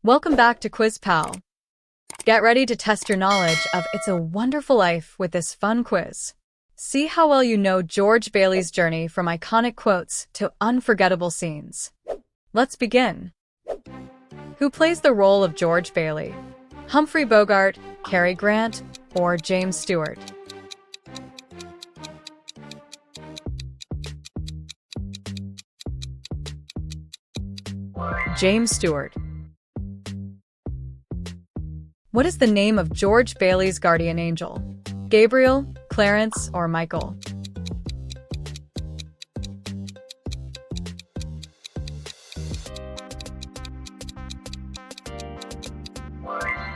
Welcome back to Quiz Pal. Get ready to test your knowledge of It's a Wonderful Life with this fun quiz. See how well you know George Bailey's journey from iconic quotes to unforgettable scenes. Let's begin. Who plays the role of George Bailey? Humphrey Bogart, Cary Grant, or James Stewart? James Stewart. What is the name of George Bailey's guardian angel? Gabriel, Clarence, or Michael?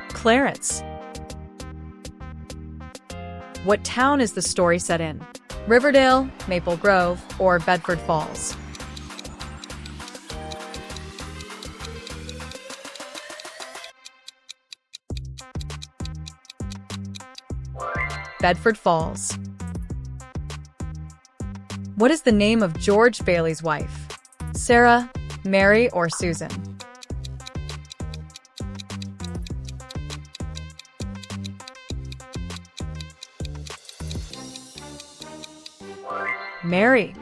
Clarence. What town is the story set in? Riverdale, Maple Grove, or Bedford Falls? Bedford Falls. What is the name of George Bailey's wife? Sarah, Mary, or Susan? Mary.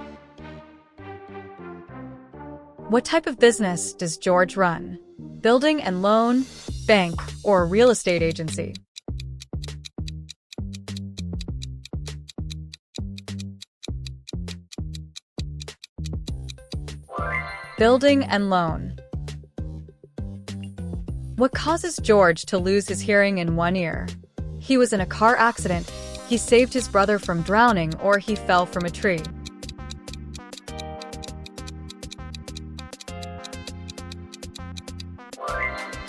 What type of business does George run? Building and loan, bank, or real estate agency? Building and loan. What causes George to lose his hearing in one ear? He was in a car accident, he saved his brother from drowning, or he fell from a tree.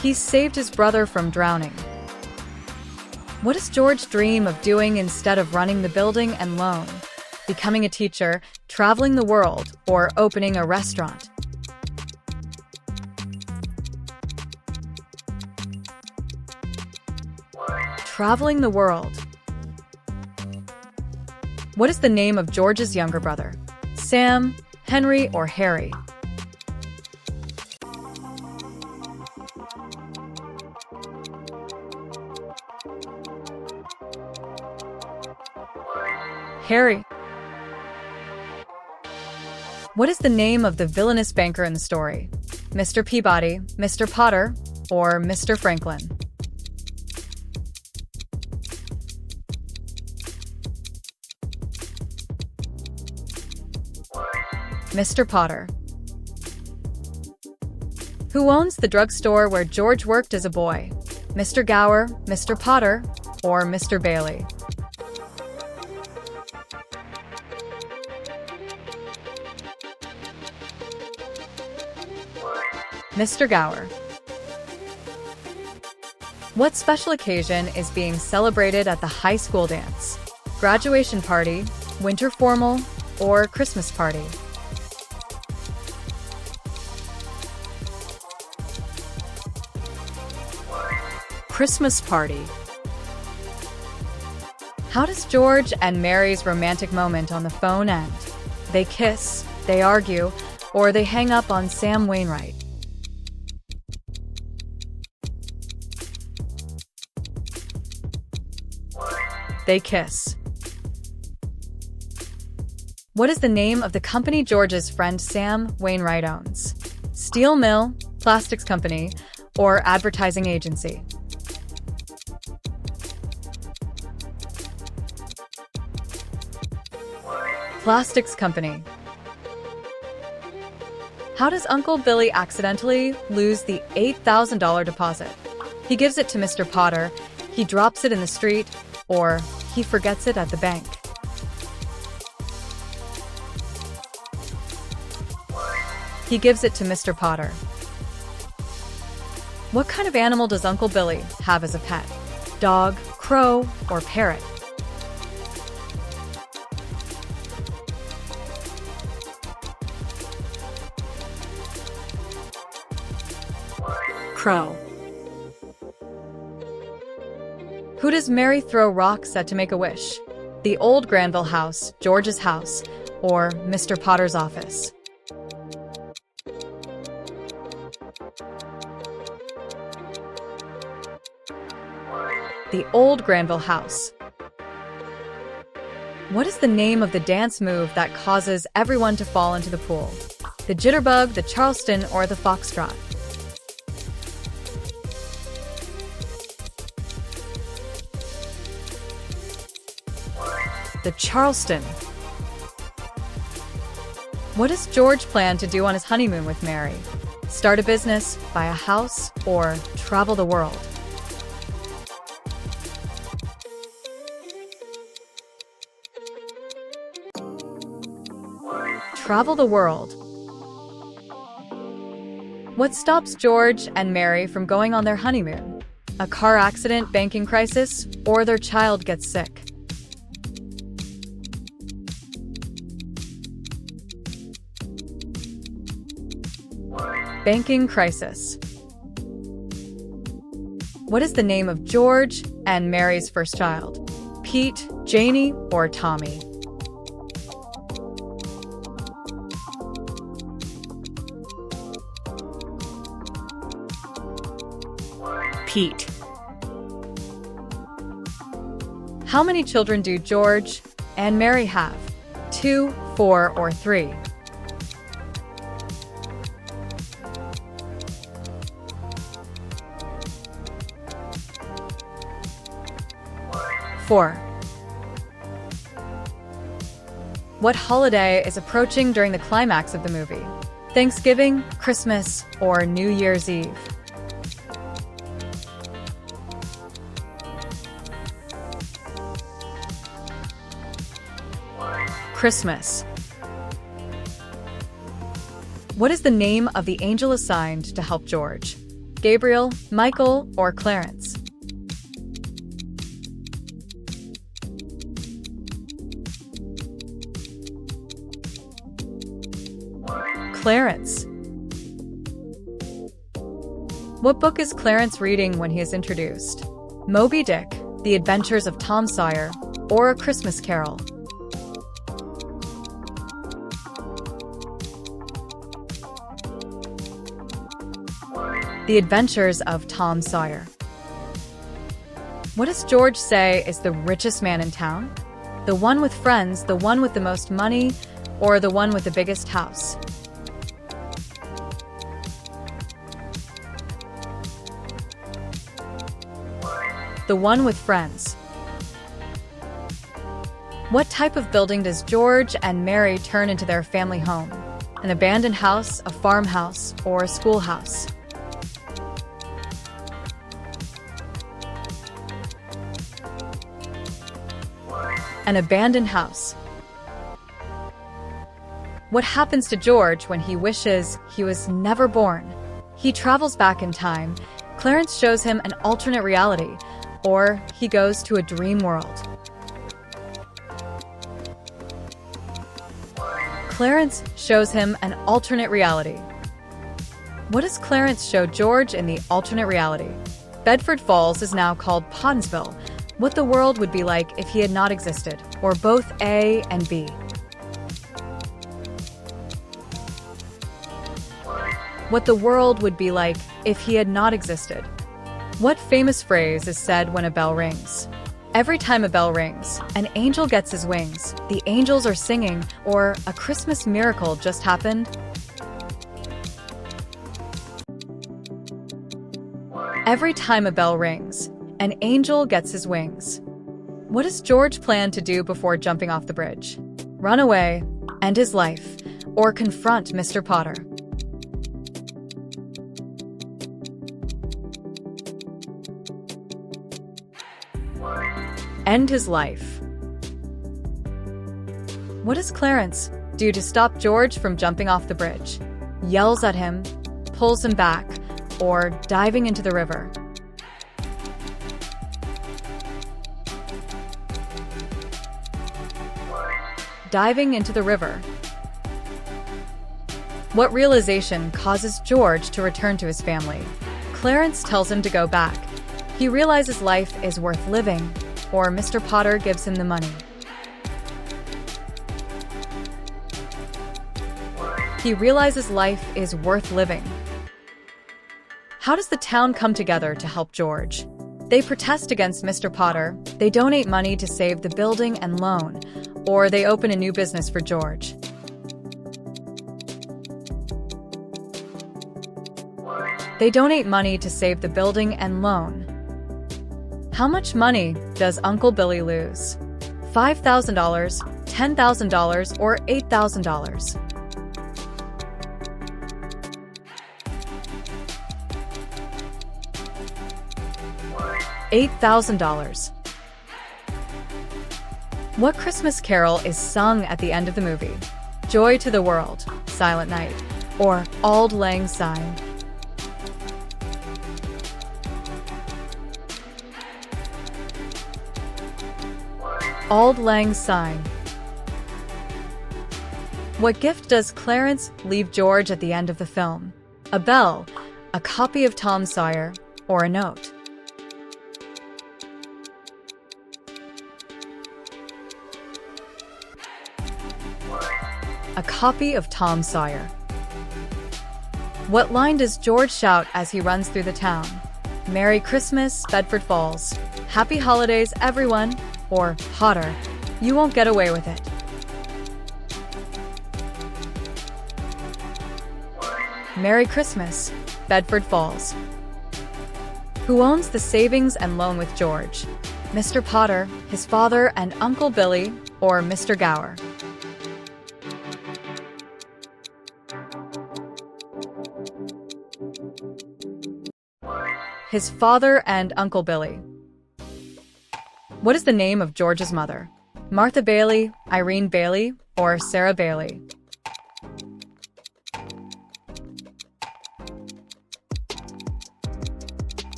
He saved his brother from drowning. What does George dream of doing instead of running the building and loan? Becoming a teacher, traveling the world, or opening a restaurant? Traveling the world. What is the name of George's younger brother? Sam, Henry, or Harry? Harry. What is the name of the villainous banker in the story? Mr. Peabody, Mr. Potter, or Mr. Franklin? Mr. Potter. Who owns the drugstore where George worked as a boy? Mr. Gower, Mr. Potter, or Mr. Bailey? Mr. Gower. What special occasion is being celebrated at the high school dance? Graduation party, winter formal, or Christmas party? Christmas party. How does George and Mary's romantic moment on the phone end? They kiss, they argue, or they hang up on Sam Wainwright? They kiss. What is the name of the company George's friend Sam Wainwright owns? Steel mill, plastics company, or advertising agency? Plastics company. How does Uncle Billy accidentally lose the $8,000 deposit? He gives it to Mr. Potter, he drops it in the street, or he forgets it at the bank? He gives it to Mr. Potter. What kind of animal does Uncle Billy have as a pet? Dog, crow, or parrot? Crow. Who does Mary throw rocks at to make a wish? The old Granville house, George's house, or Mr. Potter's office? The old Granville house. What is the name of the dance move that causes everyone to fall into the pool? The jitterbug, the Charleston, or the foxtrot? The Charleston. What does George plan to do on his honeymoon with Mary? Start a business, buy a house, or travel the world? Travel the world. What stops George and Mary from going on their honeymoon? A car accident, banking crisis, or their child gets sick? Banking crisis. What is the name of George and Mary's first child? Pete, Janie, or Tommy? Pete. How many children do George and Mary have? 2, 4, or 3? Four. What holiday is approaching during the climax of the movie? Thanksgiving, Christmas, or New Year's Eve? Christmas. What is the name of the angel assigned to help George? Gabriel, Michael, or Clarence? Clarence. What book is Clarence reading when he is introduced? Moby Dick, The Adventures of Tom Sawyer, or A Christmas Carol? The Adventures of Tom Sawyer. What does George say is the richest man in town? The one with friends, the one with the most money, or the one with the biggest house? The one with friends. What type of building does George and Mary turn into their family home? An abandoned house, a farmhouse, or a schoolhouse? An abandoned house. What happens to George when he wishes he was never born? He travels back in time. Clarence shows him an alternate reality, or he goes to a dream world. Clarence shows him an alternate reality. What does Clarence show George in the alternate reality? Bedford Falls is now called Pottinsville. What the world would be like if he had not existed, or both A and B. What the world would be like if he had not existed. What famous phrase is said when a bell rings? Every time a bell rings, an angel gets his wings, the angels are singing, or a Christmas miracle just happened? Every time a bell rings, an angel gets his wings. What does George plan to do before jumping off the bridge? Run away, end his life, or confront Mr. Potter? End his life. What does Clarence do to stop George from jumping off the bridge? Yells at him, pulls him back, or diving into the river? Diving into the river. What realization causes George to return to his family? Clarence tells him to go back. He realizes life is worth living, or Mr. Potter gives him the money. He realizes life is worth living. How does the town come together to help George? They protest against Mr. Potter, they donate money to save the building and loan, or they open a new business for George. They donate money to save the building and loan. How much money does Uncle Billy lose? $5,000, $10,000, or $8,000? $8,000. What Christmas carol is sung at the end of the movie? Joy to the World, Silent Night, or Auld Lang Syne? Auld Lang Syne. What gift does Clarence leave George at the end of the film? A bell, a copy of Tom Sawyer, or a note? A copy of Tom Sawyer. What line does George shout as he runs through the town? Merry Christmas, Bedford Falls. Happy holidays, everyone. Or, Potter, you won't get away with it. Merry Christmas, Bedford Falls. Who owns the savings and loan with George? Mr. Potter, his father, and Uncle Billy, or Mr. Gower? His father and Uncle Billy. What is the name of George's mother? Martha Bailey, Irene Bailey, or Sarah Bailey?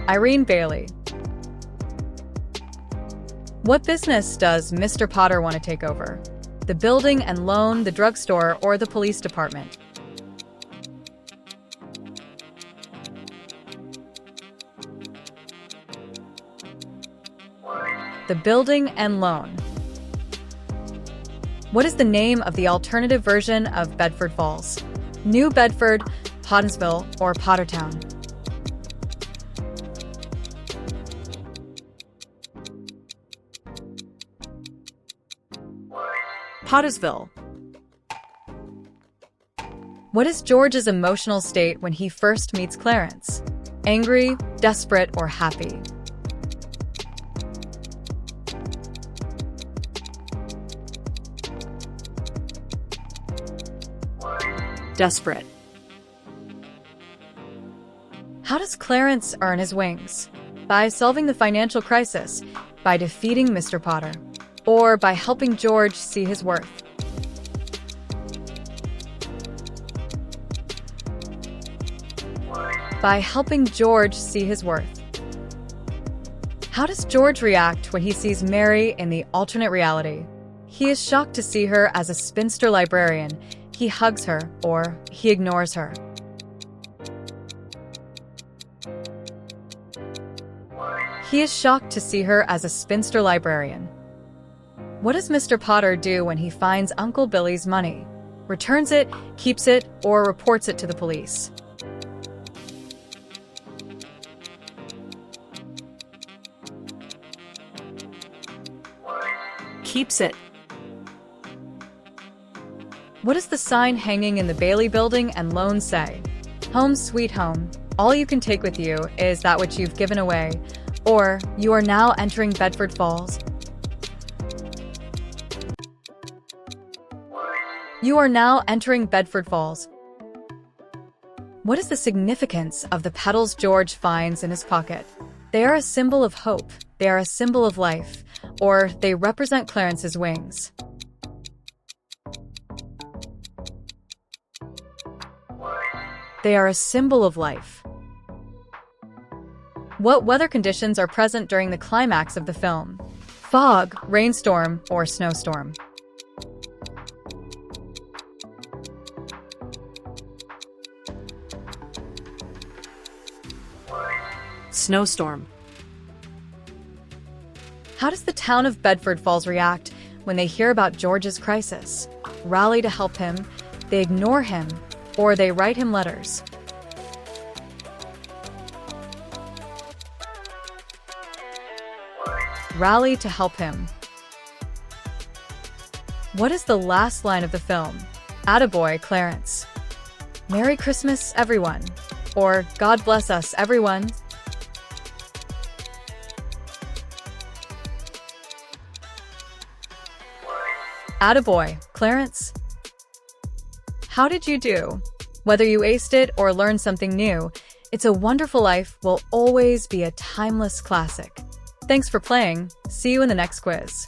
Irene Bailey. What business does Mr. Potter want to take over? The building and loan, the drugstore, or the police department? The building and loan. What is the name of the alternative version of Bedford Falls? New Bedford, Pottinsville, or Pottertown? Pottersville. What is George's emotional state when he first meets Clarence? Angry, desperate, or happy? Desperate. How does Clarence earn his wings? By solving the financial crisis, by defeating Mr. Potter, or by helping George see his worth? By helping George see his worth. How does George react when he sees Mary in the alternate reality? He is shocked to see her as a spinster librarian. He hugs her, or he ignores her. He is shocked to see her as a spinster librarian. What does Mr. Potter do when he finds Uncle Billy's money? Returns it, keeps it, or reports it to the police? Keeps it. What does the sign hanging in the Bailey Building and Loan say? Home sweet home. All you can take with you is that which you've given away. Or, you are now entering Bedford Falls. You are now entering Bedford Falls. What is the significance of the petals George finds in his pocket? They are a symbol of hope. They are a symbol of life. Or, they represent Clarence's wings. They are a symbol of life. What weather conditions are present during the climax of the film? Fog, rainstorm, or snowstorm? Snowstorm. How does the town of Bedford Falls react when they hear about George's crisis? Rally to help him, they ignore him, or they write him letters? rally to help him. What is the last line of the film? Attaboy, Clarence. Merry Christmas, everyone. Or God bless us, everyone. Attaboy, Clarence. How did you do? Whether you aced it or learned something new, It's a Wonderful Life will always be a timeless classic. Thanks for playing. See you in the next quiz.